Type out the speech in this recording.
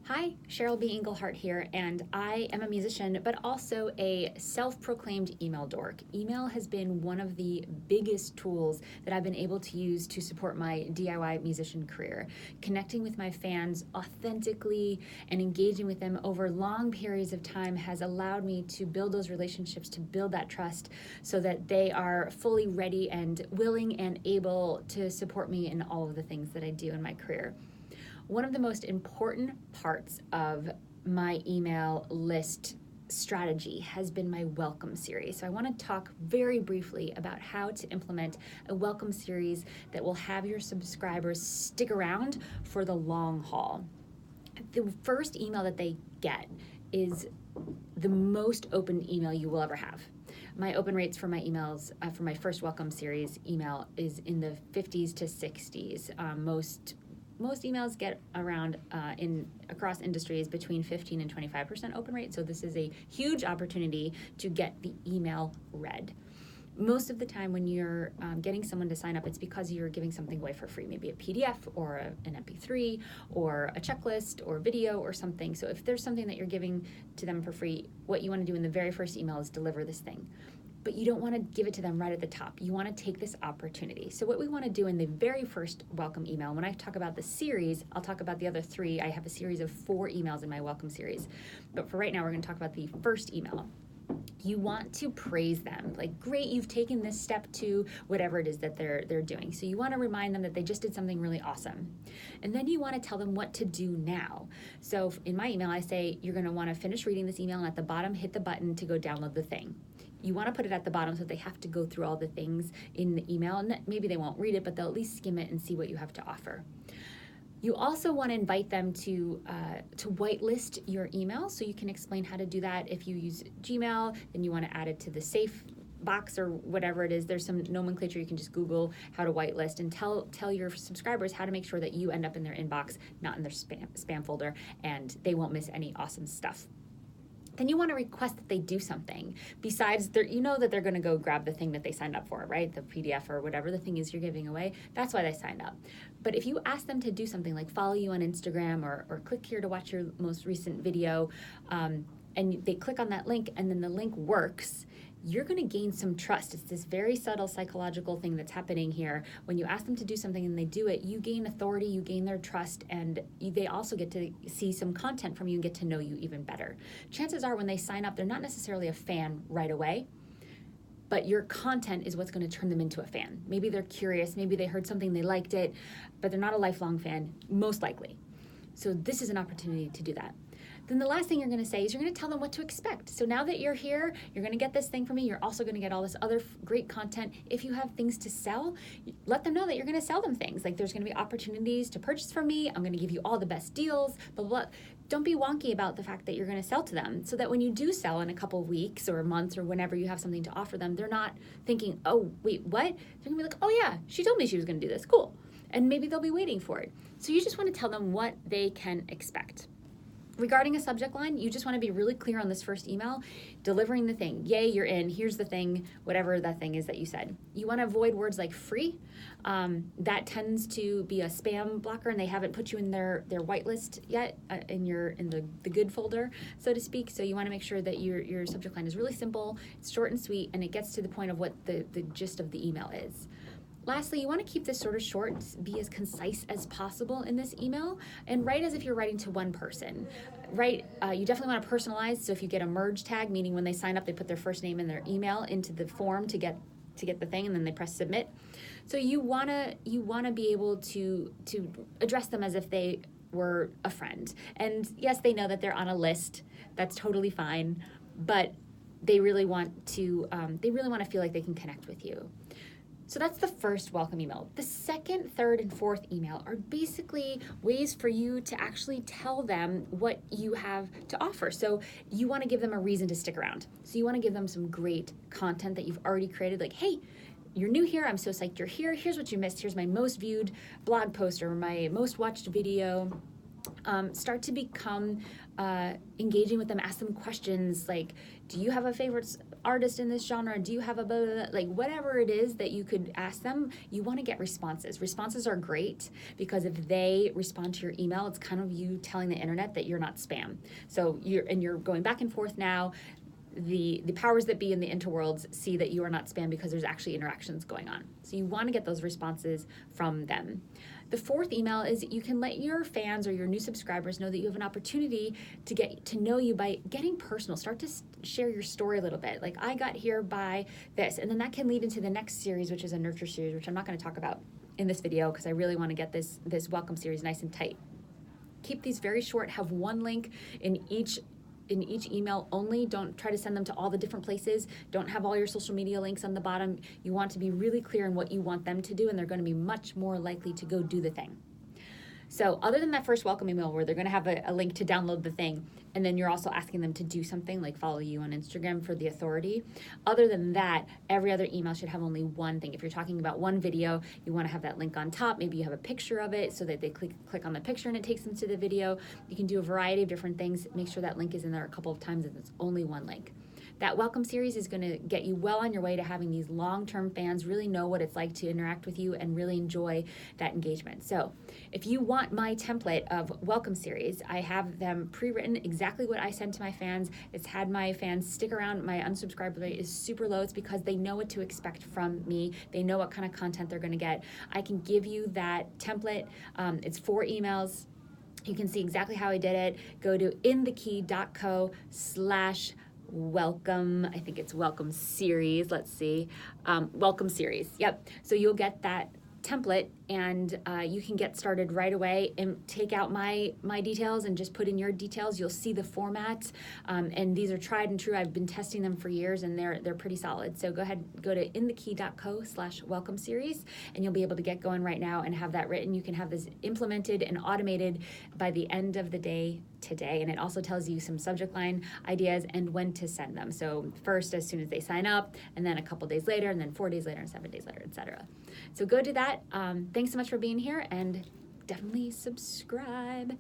Hi, Cheryl B. Englehart here, and I am a musician, but also a self-proclaimed email dork. Email has been one of the biggest tools that I've been able to use to support my DIY musician career. Connecting with my fans authentically and engaging with them over long periods of time has allowed me to build those relationships, to build that trust so that they are fully ready and willing and able to support me in all of the things that I do in my career. One of the most important parts of my email list strategy has been my welcome series. So I want to talk very briefly about how to implement a welcome series that will have your subscribers stick around for the long haul. The first email that they get is the most opened email you will ever have. My open rates for my emails, for my first welcome series email, is in the 50s to 60s. Most emails get around across industries between 15 and 25% open rate. So this is a huge opportunity to get the email read. Most of the time when you're getting someone to sign up, it's because you're giving something away for free, maybe a PDF or an MP3 or a checklist or video or something. So if there's something that you're giving to them for free, what you want to do in the very first email is deliver this thing. But you don't want to give it to them right at the top. You want to take this opportunity. So what we want to do in the very first welcome email, when I talk about the series, I'll talk about the other three. I have a series of 4 emails in my welcome series. But for right now, we're going to talk about the first email. You want to praise them. Like, great, you've taken this step to whatever it is that they're doing. So you want to remind them that they just did something really awesome. And then you want to tell them what to do now. So in my email, I say, you're going to want to finish reading this email, and at the bottom, hit the button to go download the thing. You want to put it at the bottom so they have to go through all the things in the email, and maybe they won't read it, but they'll at least skim it and see what you have to offer. You also want to invite them to whitelist your email, so you can explain how to do that. If you use Gmail, then you want to add it to the safe box or whatever it is. There's some nomenclature. You can just Google how to whitelist and tell your subscribers how to make sure that you end up in their inbox, not in their spam folder, and they won't miss any awesome stuff. Then you want to request that they do something besides you know that they're going to go grab the thing that they signed up for, right? The PDF or whatever the thing is you're giving away. That's why they signed up. But if you ask them to do something like follow you on Instagram or click here to watch your most recent video, and they click on that link and then the link works, you're going to gain some trust. It's this very subtle psychological thing that's happening here. When you ask them to do something and they do it, you gain authority, you gain their trust, and they also get to see some content from you and get to know you even better. Chances are when they sign up, they're not necessarily a fan right away, but your content is what's going to turn them into a fan. Maybe they're curious, maybe they heard something, they liked it, but they're not a lifelong fan, most likely. So this is an opportunity to do that. Then the last thing you're going to say is you're going to tell them what to expect. So now that you're here, you're going to get this thing from me. You're also going to get all this other great content. If you have things to sell, let them know that you're going to sell them things. Like, there's going to be opportunities to purchase from me. I'm going to give you all the best deals, blah, blah, blah. Don't be wonky about the fact that you're going to sell to them, so that when you do sell in a couple of weeks or months or whenever you have something to offer them, they're not thinking, oh, wait, what? They're going to be like, oh yeah, she told me she was going to do this. Cool. And maybe they'll be waiting for it. So you just want to tell them what they can expect. Regarding a subject line, you just want to be really clear on this first email, delivering the thing. Yay, you're in. Here's the thing, whatever that thing is that you said. You want to avoid words like free. That tends to be a spam blocker, and they haven't put you in their whitelist yet, in the good folder, so to speak. So you want to make sure that your subject line is really simple, it's short and sweet, and it gets to the point of what the gist of the email is. Lastly, you want to keep this sort of short, be as concise as possible in this email, and write as if you're writing to one person. You definitely want to personalize, so if you get a merge tag, meaning when they sign up, they put their first name and their email into the form to get the thing, and then they press submit. So you wanna be able to address them as if they were a friend. And yes, they know that they're on a list. That's totally fine, but they really want to feel like they can connect with you. So that's the first welcome email. The second, third, and fourth email are basically ways for you to actually tell them what you have to offer. So you want to give them a reason to stick around. So you want to give them some great content that you've already created, like, hey, you're new here, I'm so psyched you're here, here's what you missed, here's my most viewed blog post or my most watched video. Start to become engaging with them, ask them questions like, do you have a favorite artist in this genre? Do you have a blah, blah, blah? Like whatever it is that you could ask them, you want to get responses. Responses are great because if they respond to your email, it's kind of you telling the internet that you're not spam. So you're going back and forth now. The powers that be in the interworlds see that you are not spam because there's actually interactions going on. So you want to get those responses from them. The fourth email is you can let your fans or your new subscribers know that you have an opportunity to get to know you by getting personal. Start to share your story a little bit. Like, I got here by this, and then that can lead into the next series, which is a nurture series, which I'm not going to talk about in this video because I really want to get this welcome series nice and tight. Keep these very short. Have one link in each email only. Don't try to send them to all the different places. Don't have all your social media links on the bottom. You want to be really clear in what you want them to do, and they're going to be much more likely to go do the thing. So other than that first welcome email where they're going to have a link to download the thing, and then you're also asking them to do something like follow you on Instagram for the authority. Other than that, every other email should have only one thing. If you're talking about one video, you want to have that link on top. Maybe you have a picture of it so that they click on the picture and it takes them to the video. You can do a variety of different things. Make sure that link is in there a couple of times and it's only one link. That welcome series is going to get you well on your way to having these long-term fans really know what it's like to interact with you and really enjoy that engagement. So if you want my template of welcome series, I have them pre-written exactly what I send to my fans. It's had my fans stick around. My unsubscribe rate is super low. It's because they know what to expect from me. They know what kind of content they're going to get. I can give you that template. It's 4 emails. You can see exactly how I did it. Go to inthekey.co/welcome. I think it's welcome series. Let's see. Welcome series. Yep. So you'll get that template and you can get started right away and take out my details and just put in your details. You'll see the format, and these are tried and true. I've been testing them for years and they're pretty solid. So go ahead, go to inthekey.co/welcome series and you'll be able to get going right now and have that written. You can have this implemented and automated by the end of the day today, and it also tells you some subject line ideas and when to send them. So first, as soon as they sign up, and then a couple days later, and then 4 days later, and 7 days later, etc. So go do that. Thanks so much for being here, and definitely subscribe.